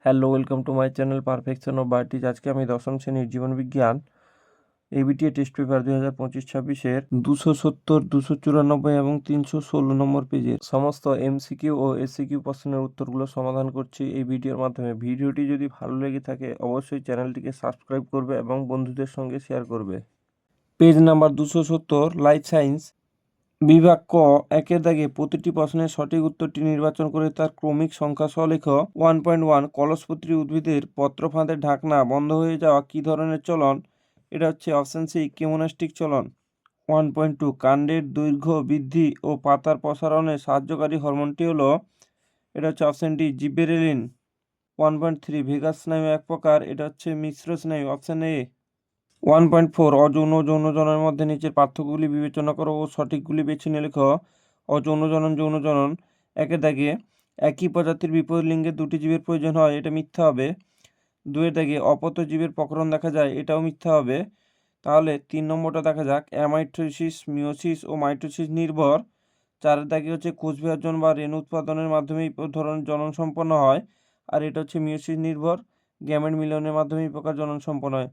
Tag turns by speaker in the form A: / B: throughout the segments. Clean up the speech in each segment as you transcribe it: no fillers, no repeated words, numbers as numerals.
A: Hello, welcome to my channel perfection of বায়োটিজ। আজকে আমি দশম শ্রেণীর জীবনবিজ্ঞান এবিটিএ টেস্ট পেপার 2025-26-এর 270, 294 এবং 316 নম্বর পেজের সমস্ত এমসিকিউ ও এসিকিউ প্রশ্নের উত্তরগুলো সমাধান করছি এই ভিডিওর মাধ্যমে। ভিডিওটি যদি ভালো লেগে থাকে অবশ্যই চ্যানেলটিকে সাবস্ক্রাইব করবে এবং বন্ধুদের সঙ্গে শেয়ার করবে। পেজ নাম্বার 270, লাইফ সায়েন্স, বিভাগ ক, একের দাগে প্রতিটি প্রশ্নের সঠিক উত্তরটি নির্বাচন করে তার ক্রমিক সংখ্যা সহ লেখ। 1.1 কলসপত্রী উদ্ভিদের পত্রফাঁদের ঢাকনা বন্ধ হয়ে যাওয়া কী ধরনের চলন? এটা হচ্ছে অপশন সি, কেমোনাস্টিক চলন। 1.2 কাণ্ডের দৈর্ঘ্য বৃদ্ধি ও পাতার প্রসারণে সাহায্যকারী হরমোনটি হলো, এটা হচ্ছে অপশন ডি, জিবেরেলিন। 1.3 ভেগাস স্নায়ু এক প্রকার, এটা হচ্ছে মিশ্র স্নায়ু, অপশন এ। 1.4 অযৌন যৌন জননের মধ্যে নিচের পার্থক্যগুলি বিবেচনা করো ও সঠিকগুলি বেছে নিয়ে লেখো। অযৌন জনন, যৌন জনন, একের দাগে একই প্রজাতির বিপরীত লিঙ্গে দুটি জীবের প্রয়োজন হয়, এটা মিথ্যা হবে। দুয়ের দাগে অপত্য জীবের প্রকরণ দেখা যায়, এটাও মিথ্যা হবে। তাহলে 3 নম্বরটা দেখা যাক, অ্যামাইটোসিস, মিওসিস ও মাইটোসিস নির্ভর। 4এর দাগে হচ্ছে কোষ বিভাজন বা রেণু উৎপাদনের মাধ্যমে এই ধরনের জনন সম্পন্ন হয়, আর এটা হচ্ছে মিওসিস নির্ভর, গ্যামেট মিলনের মাধ্যমে এই প্রকার জনন সম্পন্ন হয়।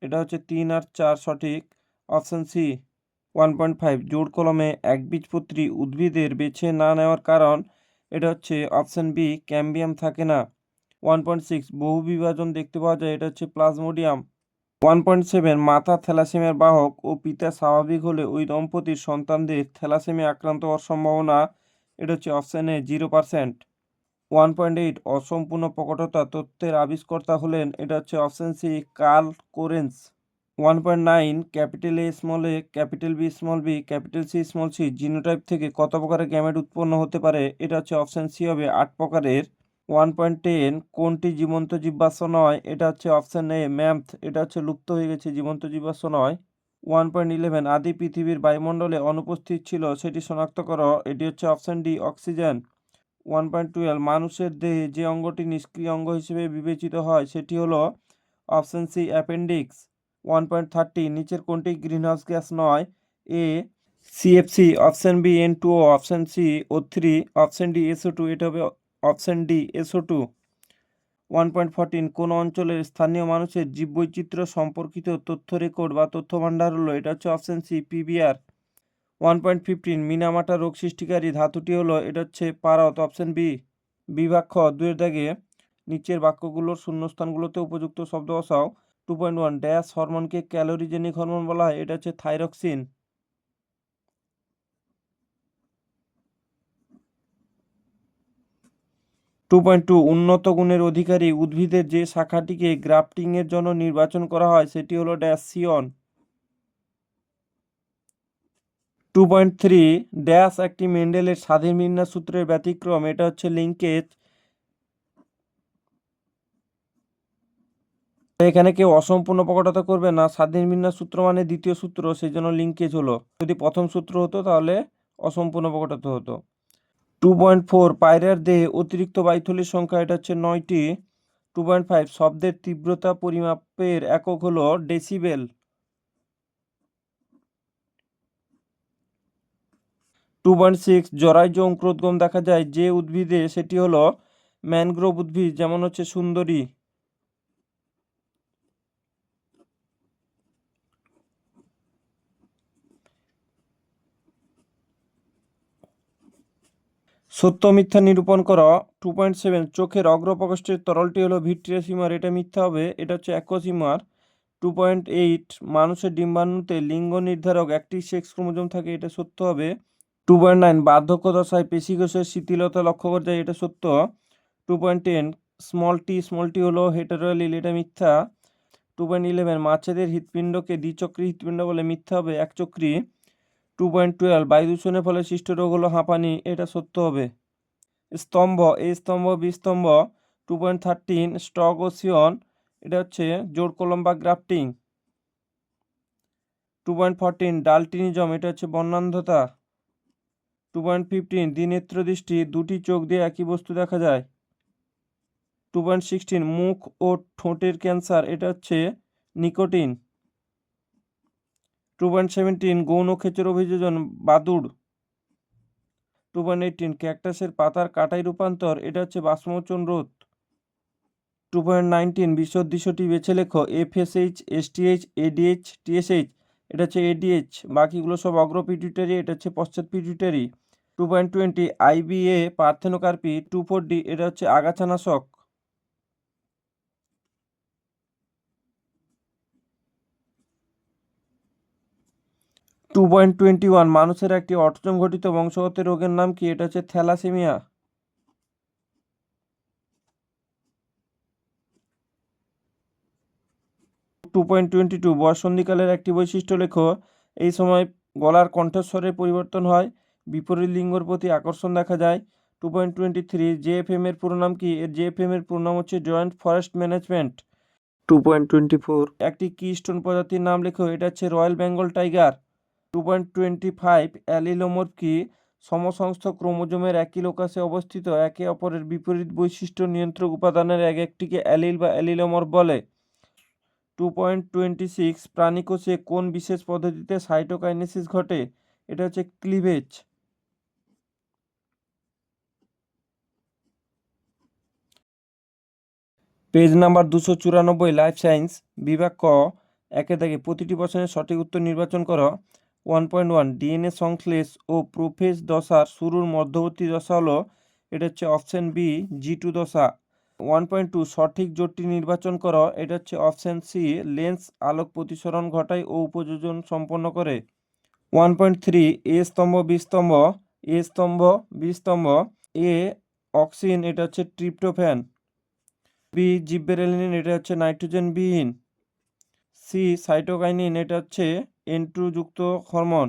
A: এটা হচ্ছে 3 আর 4 সঠিক, অপশন সি। 1.5 জোড় কলমে একবীজপত্রী উদ্ভিদের বেছে না নেওয়ার কারণ, এটা হচ্ছে অপশন বি, ক্যাম্বিয়াম থাকে না। 1.6 বহু বিভাজন দেখতে পাওয়া যায়, এটা হচ্ছে প্লাজমোডিয়াম। 1.7 মাতা থ্যালাসেমিয়ার বাহক ও পিতা স্বাভাবিক হলে ওই দম্পতির সন্তানদের থ্যালাসেমিয়া আক্রান্ত হওয়ার সম্ভাবনা, এটা হচ্ছে অপশন এ, 0%। 1.8 অসম্পূর্ণ প্রকটতা তত্ত্বের আবিষ্কর্তা হলেন, এটা হচ্ছে option C, Carl Correns. 1.9 capital A small A, capital B small B, capital C small C genotype থেকে কত প্রকারের গ্যামেট উৎপন্ন হতে পারে? এটা হচ্ছে অপশন সি হবে, 8 প্রকারের। 1.10 কোনটি জীবন্ত জীবাশ্ম নয়? এটা হচ্ছে অপশন এ, ম্যামথ, এটা হচ্ছে লুপ্ত হয়ে গেছে, জীবন্ত জীবাশ্ম নয়। 1.11 আদি পৃথিবীর বায়ুমণ্ডলে অনুপস্থিত ছিল সেটি শনাক্ত করো, এটি হচ্ছে অপশন ডি, অক্সিজেন। 1.12 মানুষের দেহে যে অঙ্গটি নিষ্ক্রিয় অঙ্গ হিসেবে বিবেচিত হয় সেটি হলো অপশন সি, অ্যাপেন্ডিক্স। 1.30 নিচের কোনটি গ্রিনহাউস গ্যাস নয়? A CFC, option B N2O, option C O3, option D SO2, এটা হবে অপশন ডি SO2। 1.14 কোন অঞ্চলের স্থানীয় মানুষের জীববৈচিত্র্য সম্পর্কিত তথ্য রেকর্ড বা তথ্য ভাণ্ডার হলো? এটা হচ্ছে অপশন সি, PBR। 1.15 মিনামাটা রোগ সৃষ্টিকারী ধাতুটি হলো, এটা হচ্ছে পারদ, অপশন বি। বিভাগ খ, 2-এর দাগে নিচের বাক্যগুলোর শূন্যস্থানগুলোতে উপযুক্ত শব্দ বসাও। 2.1 ড্যাশ হরমোনকে ক্যালোরিজেনিক হরমোন বলা হয়, এটা হচ্ছে থাইরক্সিন। 2.2 উন্নত গুণের অধিকারী উদ্ভিদের যে শাখাটিকে গ্রাফটিং এর জন্য নির্বাচন করা হয় সেটি হলো ড্যাশ সিয়ন। 2.3 ড্যাশ একটি মেন্ডেলের স্বাধীন বিন্যাস সূত্রের ব্যতিক্রম, এটা হচ্ছে লিঙ্কেজ। এখানে কেউ অসম্পূর্ণ প্রকটতা করবে না, স্বাধীন বিন্যাস সূত্র মানে দ্বিতীয় সূত্র, সেই জন্য লিঙ্কেজ হলো। যদি প্রথম সূত্র হতো তাহলে অসম্পূর্ণ প্রকটতা হতো। 2.4 পায়রার দেহে অতিরিক্ত বায়ুথলির সংখ্যা, এটা হচ্ছে 9টি। 2.5 শব্দের তীব্রতা পরিমাপের একক হলো ডেসিবেল। 2.6 জরায়ুজ অঙ্কুরোদ্গম দেখা যায় যে উদ্ভিদে সেটি হলো ম্যানগ্রোভ উদ্ভিদ, যেমন হচ্ছে সুন্দরী। সত্য মিথ্যা নিরূপণ করো। 2.7 চোখের অগ্রপ্রকোষ্ঠের তরলটি হলো ভিট্রিয়াস হিউমার, এটা মিথ্যা হবে, এটা হচ্ছে অ্যাকোয়াস হিউমার। 2.8 মানুষের ডিম্বাণুতে লিঙ্গ নির্ধারক একটি সেক্স ক্রোমোজোম থাকে, এটা সত্য হবে। 2.9 বার্ধক্য দশায় পেশিকোষের শিথিলতা লক্ষ্য করা যায়, এটা সত্য। 2.10 স্মল টি হলো হেটারোঅ্যালিল, এটা মিথ্যা। 2.11 মাছেদের হৃৎপিণ্ডকে দ্বিচক্রী হৃৎপিণ্ড বলে, মিথ্যা হবে, একচক্রী। 2.12 বায়ু দূষণের ফলে সৃষ্ট রোগ হলো হাঁপানি, এটা সত্য হবে। স্তম্ভ, এ স্তম্ভ, বি স্তম্ভ। 2.13 স্টক ও সিয়ন, এটা হচ্ছে জোড় কলম বা গ্রাফটিং। 2.14 ডালটিনিজম, এটা হচ্ছে বর্ণান্ধতা। 2.15 দ্বিনেত্র দৃষ্টি, দুটি চোখ দিয়ে একই বস্তু দেখা যায়। 2.16 মুখ ও ঠোঁটের ক্যান্সার, এটা হচ্ছে নিকোটিন। 2.17 গৌণ ক্ষেত্রের অভিযোজন, বাদুড়। 2.18 ক্যাকটাসের পাতার কাটাই রূপান্তর, এটা হচ্ছে বাষ্পমোচন রোধ। 2.19 বিশ্বদৃশ্যটি বেছে লেখো। FSH, STH, ADH, TSH। এটা হচ্ছে ADH, বাকিগুলো সব অগ্র পিটুইটারি, এটা হচ্ছে পশ্চাৎ পিটুইটারি। 2.20 IBA parthenocarpy. 2.4D এটা হচ্ছে আগাছানাশক। 2.21 মানুষের একটি অটিজম ঘটিত বংশগত রোগের নাম কি? এটা হচ্ছে থ্যালাসেমিয়া। 2.22 বয়ঃসন্ধিকালের একটি বৈশিষ্ট্য লেখো। এই সময় গলার কণ্ঠস্বরের পরিবর্তন হয়, বিপরীত লিঙ্গর প্রতি আকর্ষণ দেখা যায়। 2.23 JFM এর পুরো নাম কি? এর JFM এর পুরো নাম হচ্ছে জয়েন্ট ফরেস্ট ম্যানেজমেন্ট। 2.24 একটি কিস্টোন প্রজাতির নাম লেখো। এটা হচ্ছে রয়্যাল বেঙ্গল টাইগার। 2.25 অ্যালিলোমর্ফ কি? সমসংস্থ ক্রোমোজোমের একই লোকাসে অবস্থিত একে অপরের বিপরীত বৈশিষ্ট্য নিয়ন্ত্রক উপাদানের এক একটিকে অ্যালিল বা অ্যালিলোমর্ফ বলে। 2.26 প্রাণীকোষে কোন বিশেষ পদ্ধতিতে সাইটোকাইনেসিস ঘটে? এটা হচ্ছে cleavage. Page number 294 life science, বিভাগ ক, একে থেকে প্রতিটি প্রশ্নের সঠিক উত্তর নির্বাচন করো। 1.1 ডিএনএ সংশ্লেষ ও প্রোফেজ দশার শুরুর মধ্যবর্তী দশা হলো, এটা হচ্ছে অপশন বি G2 দশা। 1.2 সঠিক জোটটি নির্বাচন করো। এটা হচ্ছে অপশন সি লেন্স আলোক প্রতিসরণ ঘটায় ও উপযোজন সম্পন্ন করে। 1.3 এ স্তম্ভ বি স্তম্ভ। এ স্তম্ভ বি স্তম্ভ। এ অক্সিন, এটা হচ্ছে ট্রিপ্টোফ্যান। বি জিব্বেরেলিন, এটা হচ্ছে নাইট্রোজেন বিহীন। সি সাইটোকাইনিন, এটা হচ্ছে N2 যুক্ত হরমোন।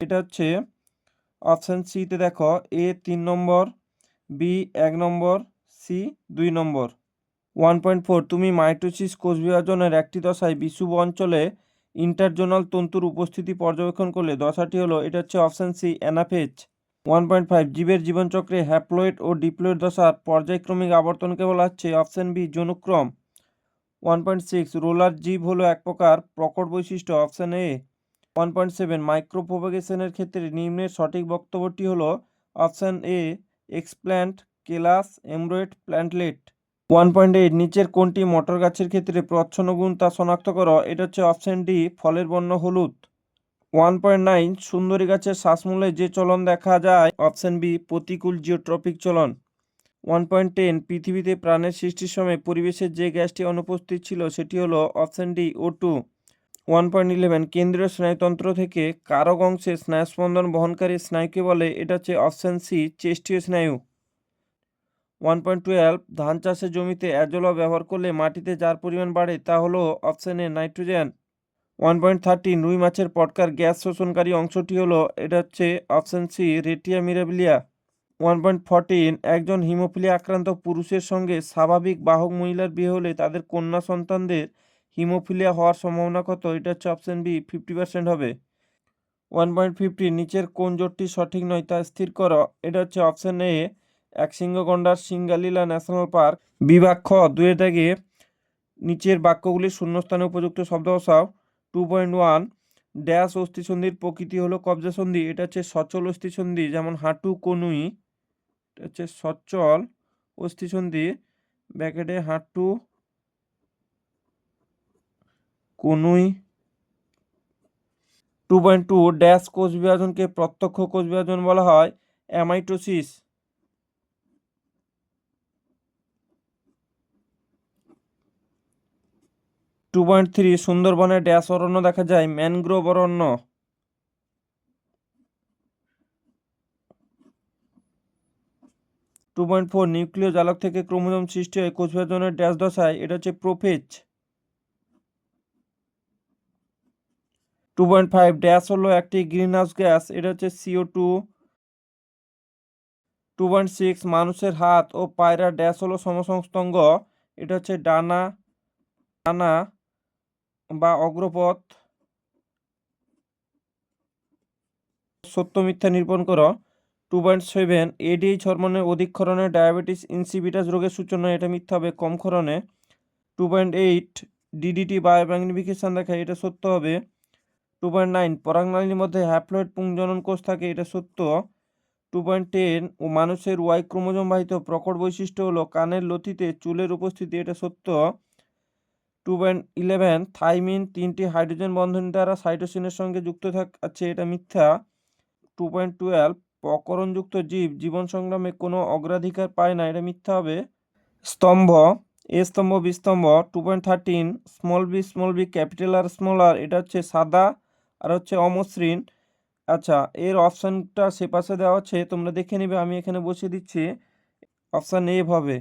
A: এটা হচ্ছে অপশন সিতে দেখো, এ 3 নম্বর, বি 1 নম্বর, সি 2 নম্বর। 1.4 তুমি মাইটোসিস কোষ বিভাজনের একটি দশায় বিষুব অঞ্চলে ইন্টারজোনাল তন্তুর উপস্থিতি পর্যবেক্ষণ করলে দশাটি হলো, এটা হচ্ছে অপশন সি অ্যানাফেজ। 1.5 জীবের জীবনচক্রে হ্যাপ্লয়েড ও ডিপ্লয়েড দশার পর্যায়ক্রমিক আবর্তনকে বলা হচ্ছে অপশন বি যৌনক্রম। 1.6 রোলার জীব হলো এক প্রকার প্রকট বৈশিষ্ট্য, অপশন এ। 1.7 মাইক্রোপ্রোপাগেশনের ক্ষেত্রে নিম্নের সঠিক বক্তব্যটি হলো, অপশন এ এক্সপ্ল্যান্ট, কেলাস, এমব্রয়েড, প্ল্যান্টলেট। 1.8 নিচের কোনটি মটর গাছের ক্ষেত্রে প্রচ্ছন্ন গুণ তা শনাক্ত করো। এটা হচ্ছে অপশন ডি ফলের বর্ণ হলুদ। 1.9 সুন্দরী গাছের শ্বাসমূলে যে চলন দেখা যায়, অপশন বি প্রতিকূল জিওট্রপিক চলন। 1.10 পৃথিবীতে প্রাণের সৃষ্টির সময় পরিবেশের যে গ্যাসটি অনুপস্থিত ছিল সেটি হলো অপশন ডি O2। 1.11 কেন্দ্রীয় স্নায়ুতন্ত্র থেকে কারক অংশে স্নায়ুস্পন্দন বহনকারী স্নায়ুকে বলে, এটা হচ্ছে অপশন সি চেস্টীয় স্নায়ু। 1.12 ধান চাষের জমিতে অ্যাজোলা ব্যবহার করলে মাটিতে যার পরিমাণ বাড়ে তা হলো অপশন এ নাইট্রোজেন। 1.13 রুই মাছের পটকার গ্যাস শোষণকারী অংশটি হলো, এটা হচ্ছে অপশন সি রেটিয়া মিরাবিলিয়া। 1.14 একজন হিমোফিলিয়া আক্রান্ত পুরুষের সঙ্গে স্বাভাবিক বাহক মহিলার বিয়ে হলে তাদের কন্যা সন্তানদের হিমোফিলিয়া হওয়ার সম্ভাবনা কত? এটা হচ্ছে অপশন বি 50% হবে। 1.15 নিচের কোন জোটটি সঠিক নয় তা স্থির করো। এটা হচ্ছে অপশন এ একশৃঙ্গ গন্ডার সিঙ্গালীলা ন্যাশনাল পার্ক। বিভাগ খ 2 দাগে নিচের বাক্যগুলির শূন্যস্থানে উপযুক্ত শব্দ বসাও। 2.1 ড্যাশ অস্থিসন্ধির প্রকৃতি হলো কবজা সন্ধি। এটা হচ্ছে সচল অস্থিসন্ধি, যেমন হাঁটু কনুই, এটা হচ্ছে সচল অস্থিসন্ধি, ব্র্যাকেটে হাঁটু কনুই। 2.2 ড্যাশ কোষ বিভাজনকে প্রত্যক্ষ কোষ বিভাজন বলা হয়, অ্যামাইটোসিস। 2.3 সুন্দরবনে ড্যাশ অরণ্য দেখা যায়, ম্যানগ্রোভ অরণ্য। 2.4 নিউক্লিয় জালক থেকে ক্রোমোজোম সৃষ্টি হয় কোষ বিভাজনের ড্যাশ দশায়, এটা হচ্ছে প্রোফেজ। 2.5 ড্যাশ হলো একটি গ্রিনহাউস গ্যাস, এটা হচ্ছে CO2। 2.6 মানুষের হাত ও পায়রা ড্যাশ হলো সমসংস্থ, এটা হচ্ছে ডানা ডানা বা অগ্রপথ। সত্য মিথ্যা নিরূপণ করো। 2.7 ADH হরমোনের অধিক ক্ষরণে ডায়াবেটিস ইনসিপিটাস রোগের সূচনা, এটা মিথ্যা হবে, কম ক্ষরণে। 2.8 DDT বায়োম্যাগনিফিকেশন দেখায়, এটা সত্য হবে। 2.9 পরাগনালীর মধ্যে হ্যাপ্লয়েড পুংজনন কোষ থাকে, এটা সত্য। 2.10 ও মানুষের ওয়াই ক্রোমোজোম বাহিত প্রকট বৈশিষ্ট্য হলো কানের লতিতে চুলের উপস্থিতি, এটা সত্য। 2.11 থাইমিন 3টি হাইড্রোজেন বন্ধন দ্বারা সাইটোসিনের সঙ্গে যুক্ত আছে, এটা মিথ্যা। 2.12 প্রকরণযুক্ত জীব জীবন সংগ্রামে কোনো অগ্রাধিকার পায় না, এটা মিথ্যা হবে। স্তম্ভ, এ স্তম্ভ বি স্তম্ভ। 2.13 small B capital R small R, এটা হচ্ছে সাদা আর হচ্ছে অমসৃণ। আচ্ছা, এর অপশানটা সে পাশে দেওয়া আছে, তোমরা দেখে নিবে, আমি এখানে বসিয়ে দিচ্ছি। অপশান এ হবে।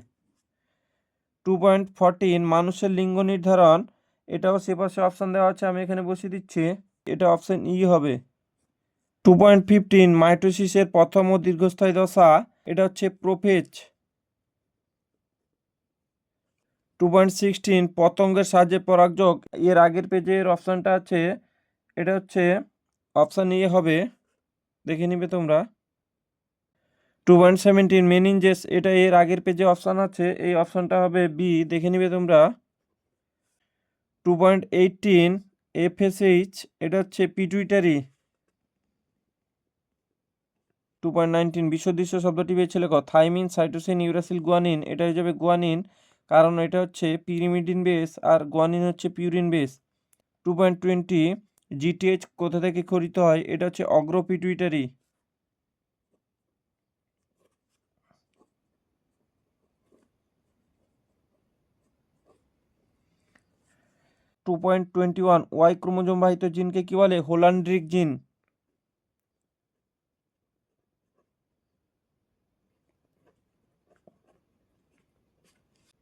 A: 2.14 মানুষের লিঙ্গ নির্ধারণ, এটাও সে পাশে অপশান দেওয়া আছে, আমি এখানে বসিয়ে দিচ্ছি, এটা অপশান ই হবে। 2.15 মাইটোসিসের প্রথম ও দীর্ঘস্থায়ী দশা, এটা হচ্ছে প্রোফেজ। 2.16 পতঙ্গের সাহায্যে পরাগযোগ, এর আগের পেজের অপশানটা আছে, এটা হচ্ছে অপশান এ হবে, দেখে নিবে তোমরা। 2.17 মেনিনজেস, এটা এর আগের পেজে অপশান আছে, এই অপশানটা হবে বি, দেখে নিবে তোমরা। 2.18 এফএসএইচ, এটা হচ্ছে পিটুইটারি। 2.19 বিশ্বদৃশ্য শব্দটি বেছে লেখো। থাইমিন, সাইটোসিন, ইউরাসিল, গুয়ানিন, এটা হয়ে যাবে গুয়ানিন, কারণ এটা হচ্ছে পিরিমিডিন বেস আর গুয়ানিন হচ্ছে পিউরিন বেস। 2.20 জিটিএইচ কোথা থেকে খরিত হয়, এটা হচ্ছে অগ্র পিটুইটারি। 2.21 ওয়াই ক্রোমোজোম বাহিত জিনকে কি বলে? হোলান্ড্রিক জিন।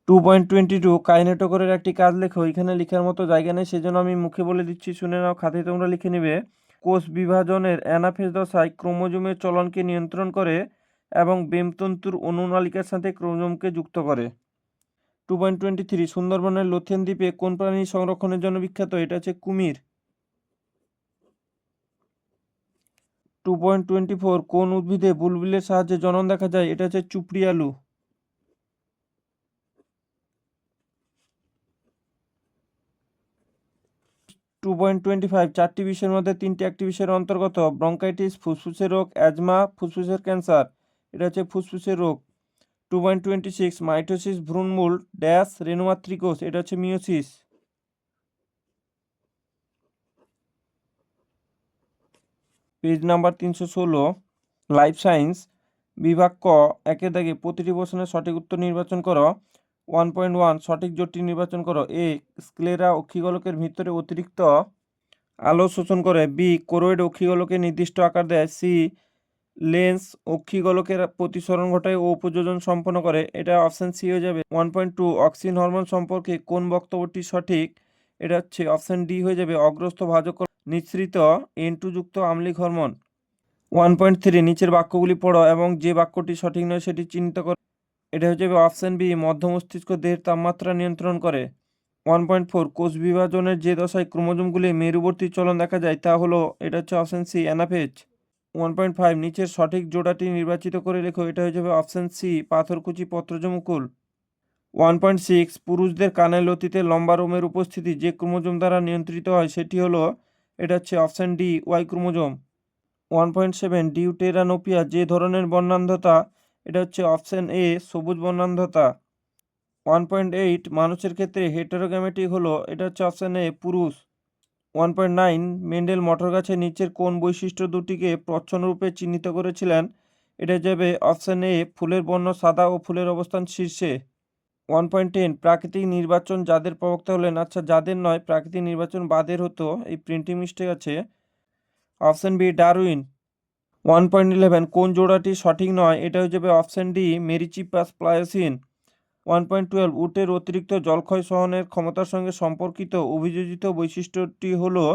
A: 2.22 কাইনেটোকোরের একটি কাজ লেখো। এখানে লেখার মতো জায়গা নেই, সেজন্য আমি মুখে বলে দিচ্ছি, শুনে নাও, খাতায় তোমরা লিখে নিবে। কোষ বিভাজনের অ্যানাফেজ দশায় ক্রোমোজোমের চলনকে নিয়ন্ত্রণ করে এবং বেমতন্তুর অনুনালিকার সাথে ক্রোমোজোমকে যুক্ত করে। 2.23 সুন্দরবনের লোথেন দ্বীপে কোন প্রাণী সংরক্ষণের জন্য বিখ্যাত? এটা হচ্ছে কুমির। 2.24 কোন উদ্ভিদে বুলবুলের সাহায্যে জনন দেখা যায়? এটা হচ্ছে চুপড়ি আলু। 2.25 চারটি বিষয়ের মধ্যে তিনটি একটি বিষয়ের অন্তর্গত। ব্রঙ্কাইটিস ফুসফুসের রোগ, অ্যাজমা ফুসফুসের ক্যান্সার, এটা হচ্ছে ফুসফুসের রোগ। 2.26 মাইটোসিস ভ্রূণমূল ড্যাশ রেণুমাতৃকোষ, এটা হচ্ছে meiosis. Page number 316 life science বিভাগ ক, একের দাগে প্রতিটি প্রশ্নের সঠিক উত্তর নির্বাচন করো। 1.1 সঠিক জোটটি নির্বাচন করো। এ স্ক্লেরা অক্ষিগোলকের ভিতরে অতিরিক্ত আলো শোষণ করে। বি কোরোয়েড অক্ষিগোলকে নির্দিষ্ট আকার দেয়। সি লেন্স অক্ষিগোলকের প্রতিসরণ ঘটায় ও উপযোজন সম্পন্ন করে, এটা অপশান সি হয়ে যাবে। 1.2 অক্সিন হরমোন সম্পর্কে কোন বক্তব্যটি সঠিক? এটা হচ্ছে অপশান ডি হয়ে যাবে। অগ্রস্থ ভাজক নিঃসৃত N2 যুক্ত আম্লিক হরমোন। 1.3 নিচের বাক্যগুলি পড়ো এবং যে বাক্যটি সঠিক নয় সেটি চিহ্নিত করো, এটা হচ্ছে অপশান বি। মধ্য মস্তিষ্ক দেহের তাপমাত্রা নিয়ন্ত্রণ করে। 1.4 কোষ বিভাজনের যে দশায় ক্রোমোজোমগুলি মেরুবর্তী চলন দেখা যায় তা হলো, এটা হচ্ছে অপশান সি অ্যানাফেজ। 1.5 নিচের সঠিক জোড়াটি নির্বাচিত করে লেখো, এটা হয়ে যাবে অপশান সি পাথরকুচি পত্রজ মুকুল। 1.6 পুরুষদের কানের লতিতে লম্বা রোমের উপস্থিতি যে ক্রোমোজোম দ্বারা নিয়ন্ত্রিত হয় সেটি হলো, এটা হচ্ছে option D Y chromosome. 1.7 deuteranopia যে ধরনের বর্ণান্ধতা, এটা হচ্ছে অপশান এ সবুজ বর্ণান্ধতা। 1.8 মানুষের ক্ষেত্রে হেটেরোগ্যামেটিক হলো, এটা হচ্ছে অপশান এ পুরুষ। 1.9 মেন্ডেল মটর গাছের নিচের কোন বৈশিষ্ট্য দুটিকে প্রচ্ছন্নরূপে চিহ্নিত করেছিলেন? এটা যাবে অপশান এ ফুলের বর্ণ সাদা ও ফুলের অবস্থান শীর্ষে। 1.10 প্রাকৃতিক নির্বাচন যাদের প্রবক্তা হলেন? আচ্ছা, যাদের নয়, প্রাকৃতিক নির্বাচন বাদের হতো, এই প্রিন্টিং মিস্টেক আছে, অপশান বি ডারউইন। 1.11 কোন জোড়াটি সঠিক নয়? এটা হয়ে যাবে অপশান ডি মেরিচিপাস প্লায়োসিন। 1.12 উটের অতিরিক্ত জলক্ষয় সহনের ক্ষমতার সঙ্গে সম্পর্কিত অভিযোজিত বৈশিষ্ট্যটি হলো,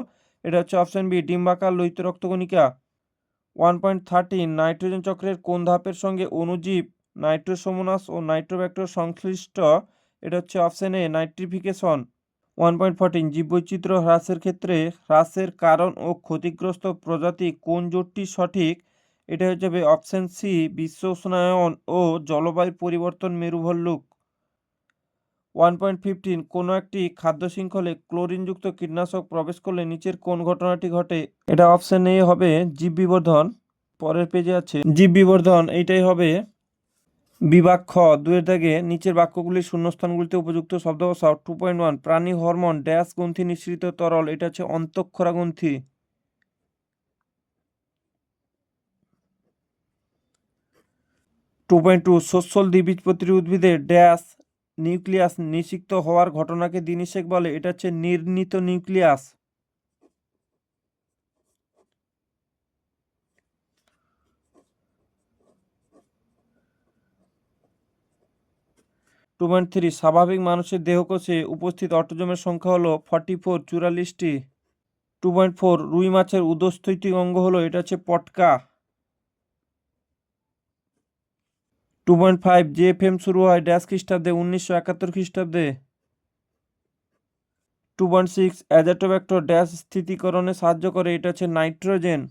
A: এটা হচ্ছে অপশান বি ডিম্বাকার লোহিত রক্তকণিকা। 1.13 নাইট্রোজেন চক্রের কোন ধাপের সঙ্গে অণুজীব নাইট্রোসোমোনাস ও নাইট্রোব্যাক্টর সংশ্লিষ্ট? এটা হচ্ছে অপশান এ নাইট্রিফিকেশন। 1.14 জীববৈচিত্র্য হ্রাসের ক্ষেত্রে হ্রাসের কারণ ও ক্ষতিগ্রস্ত প্রজাতি কোন জোটটি সঠিক? এটা হয়ে যাবে অপশান সি বিশ্ব উষ্ণায়ন ও জলবায়ু পরিবর্তন মেরুভল্লুক। 1.15 কোনো একটি খাদ্য শৃঙ্খলে ক্লোরিনযুক্ত কীটনাশক প্রবেশ করলে নিচের কোন ঘটনাটি ঘটে? এটা অপশান এ হবে জীব বিবর্ধন। পরের পেজে আছে জীব বিবর্ধন, এইটাই হবে বিভাগ খ। 2 দাগে নিচের বাক্যগুলির শূন্যস্থানগুলিতে উপযুক্ত শব্দ বসাও। 2.1 প্রাণী হরমোন ড্যাশ গ্রন্থি নিঃসৃত তরল, এটা হচ্ছে অন্তঃক্ষরা গ্রন্থি। 2.2 সস্যল দ্বিবীজপত্রী উদ্ভিদের ড্যাশ নিউক্লিয়াস নিষিক্ত হওয়ার ঘটনাকে দ্বিনিষেক বলে, এটা হচ্ছে নির্ণিত নিউক্লিয়াস। 2.3 স্বাভাবিক মানুষের দেহকোষে উপস্থিত অটোজোমের সংখ্যা হলো 44 44টি। 2.4 রুই মাছের উদস্থৈতিক অঙ্গ হলো, এটা হচ্ছে পটকা। 2.5 জেএফএম শুরু হয় ড্যাশ খ্রিস্টাব্দে 1971 খ্রিস্টাব্দে। 2.6 অ্যাজাটোব্যাক্টর ড্যাশ স্থিতিকরণে সাহায্য করে, এটা হচ্ছে নাইট্রোজেন।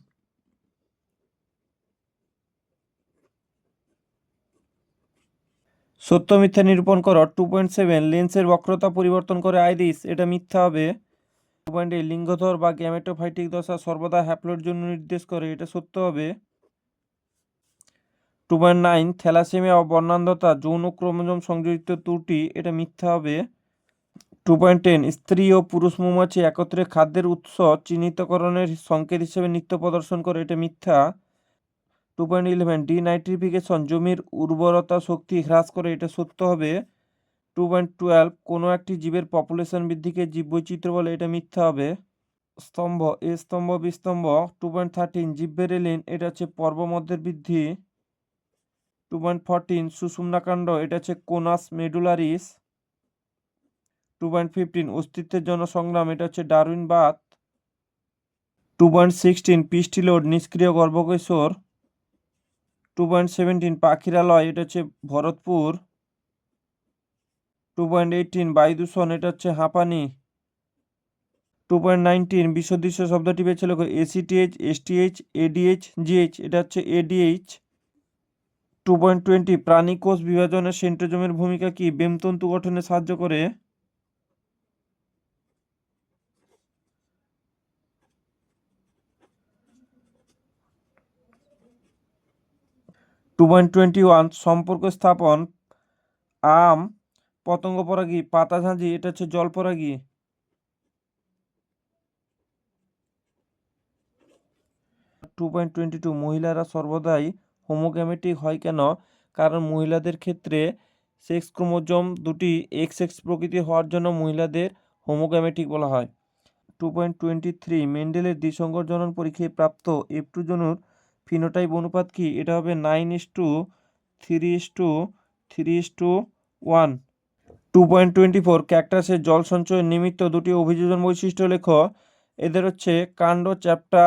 A: সত্য মিথ্যা নিরূপণ করো। 2.7 লেন্সের বক্রতা পরিবর্তন করে আইরিস, এটা মিথ্যা হবে। 2.8 লিঙ্গধর বা গ্যামেটোফাইটিক দশা সর্বদা হ্যাপ্লয়েড জন্য নির্দেশ করে, এটা সত্য হবে। 2.9 থ্যালাসেমিয়া ও বর্ণান্ধতা যৌন ক্রোমোজোম সংযোজিত ত্রুটি, এটা মিথ্যা হবে। 2.10 স্ত্রী ও পুরুষ মৌমাছি একত্রে খাদ্যের উৎস চিহ্নিতকরণের সংকেত হিসেবে নৃত্য প্রদর্শন করে, এটা মিথ্যা। 2.11 ডিনাইট্রিফিকেশন জমির উর্বরতা শক্তি হ্রাস করে, এটা সত্য হবে। 2.12 কোনো একটি জীবের পপুলেশন বৃদ্ধিকে জীববৈচিত্র্য বলে, এটা মিথ্যা হবে। স্তম্ভ এ স্তম্ভ বি স্তম্ভ। 2.13 জিব্বেরেলিন, এটা হচ্ছে পর্বমধ্যের বৃদ্ধি। 2.14 সুষুম্নাকাণ্ড, এটা হচ্ছে কোনাস মেডুলারিস। 2.15 অস্তিত্বের জন্য সংগ্রাম, এটা হচ্ছে ডারউইনবাদ। 2.16 পিস্টিলোড নিষ্ক্রিয় গর্ভকৈশোর। 2.17 পাখিরালয়, এটা হচ্ছে ভরতপুর। 2.18 বায়ু দূষণ, এটা হচ্ছে হাঁপানি। 2.19 বিসদৃশ্য শব্দটি বেছে লেখো। এসিটিএইচ এসটিএইচ এডিএইচ জিএইচ, এটা হচ্ছে এডিএইচ। 2.20 প্রাণী কোষ বিভাজনে সেন্ট্রোজোমের ভূমিকা কি? বেমতন্তু গঠনে সাহায্য করে। 2.21 সম্পর্ক স্থাপন আম পতঙ্গ পরাগী পাতা ঝাঁঝি, এটা হচ্ছে জল পরাগী। 2.22 মহিলারা সর্বদাই হোমোগ্যামেটিক হয় কেন? কারণ মহিলাদের ক্ষেত্রে সেক্স ক্রোমোজোম দুটি এক্স এক্স প্রকৃতির হওয়ার জন্য মহিলাদের হোমোগ্যামেটিক বলা হয়। 2.23 মেন্ডেলের দ্বিসংকর জনন পরীক্ষায় প্রাপ্ত F2 জনুর ফিনোটাইপ অনুপাত কি? এটা হবে 9:3:3:1। 2.24 ক্যাকটাসের জল সঞ্চয়ের নিমিত্ত দুটি অভিযোজন বৈশিষ্ট্য লেখো। এদের হচ্ছে কাণ্ড চ্যাপ্টা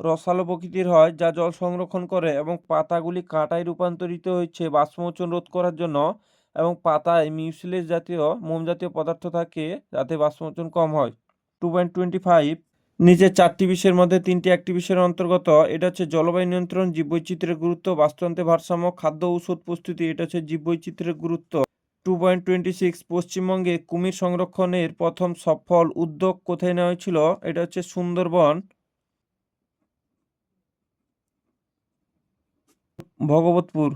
A: রসালো প্রকৃতির হয়, যা জল সংরক্ষণ করে, এবং পাতাগুলি কাঁটায় রূপান্তরিত হয়েছে বাষ্পমোচন রোধ করার জন্য, এবং পাতায় মিউসিলেজ জাতীয় মোম জাতীয় পদার্থ থাকে যাতে বাষ্পমোচন কম হয়। 2.25 নিচের 4টি বিষয়ের মধ্যে 3টি একটি বিষয়ের অন্তর্গত। এটা হচ্ছে জলবায়ু নিয়ন্ত্রণ, জীববৈচিত্র্যের গুরুত্ব, বাস্তুতন্ত্রের ভারসাম্য, খাদ্য ঔষধ প্রস্তুতি, এটা হচ্ছে জীববৈচিত্র্যের গুরুত্ব। 2.26 পশ্চিমবঙ্গে কুমির সংরক্ষণের প্রথম সফল উদ্যোগ কোথায় নেওয়া হয়েছিল? এটা হচ্ছে সুন্দরবন। ভগবতপুর।